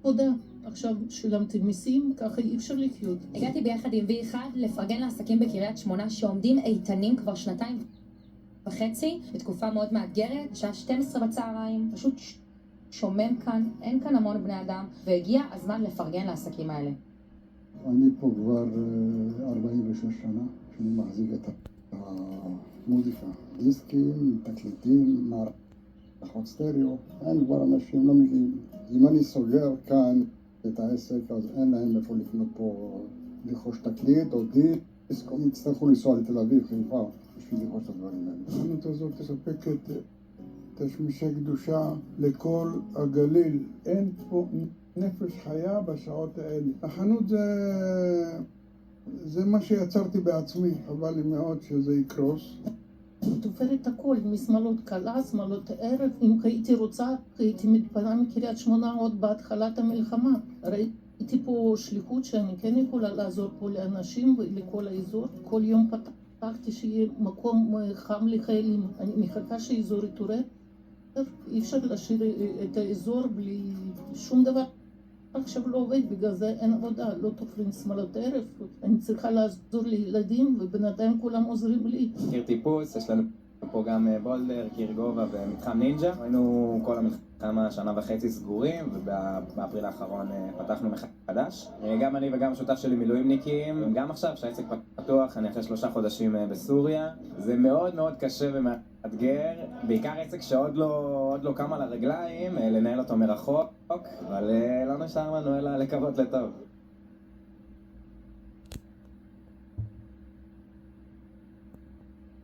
עבודה. עכשיו שילמתי מיסים, ככה אי אפשר לחיות. הגעתי ביחד עם V1 לפרגן לעסקים בקריית שמונה שעומדים איתנים כבר 2.5 בתקופה מאוד מאתגרת, בשעה 12 בצהריים, פשוט שומם כאן, אין כאן המון בני אדם, והגיע הזמן לפרגן לעסקים האלה. אני פה כבר 46 שנה, שאני מחזיק את המוזיקה, דיסקים, תקליטים, מערכות סטריאו, אין כבר אנשים לא מגיעים. אם אני סוגר כאן את העסק, אז אין להם איפה לקנות פה לרכוש תקליט או דיסק, או יצטרכו לנסוע לתל אביב, חיפה, בשביל לרכוש את הדברים האלה. החנות הזאת תספקת תשמישי קדושה לכל הגליל. אין פה נפש חיה בשעות האלה. החנות זה מה שיצרתי בעצמי, חבל לי מאוד שזה יקרוס. תופרת הכל, משמאלות קלה, שמאלות ערב. אם הייתי רוצה, הייתי מתפנה מקריית שמונה עוד בהתחלת המלחמה. ראיתי פה שליחות שאני כן יכולה לעזור פה לאנשים ולכל האזור. כל יום פתחתי שיהיה מקום חם לחיילים. אני מחכה שהאזור יתעורר. אי אפשר להשאיר את האזור בלי שום דבר. עכשיו לא עובד, בגלל זה אין עבודה, לא תופרים שמאלות ערב. אני צריכה לעזור לילדים, ובינתיים כולם עוזרים לי. קיר טיפוס, יש לנו פה גם בולדר, קיר גובה ומתחם נינג'ה. היינו כל המלחמה 1.5 סגורים, ובאפריל האחרון פתחנו מחדש. גם אני וגם השותף שלי מילואימניקים, גם עכשיו שהעסק פתוח, אני אחרי 3 חודשים בסוריה. זה מאוד מאוד קשה ומאתגר, בעיקר עסק שעוד לא קם על הרגליים, לנהל אותו מרחוק, אבל לא נשאר לנו אלא לקוות לטוב.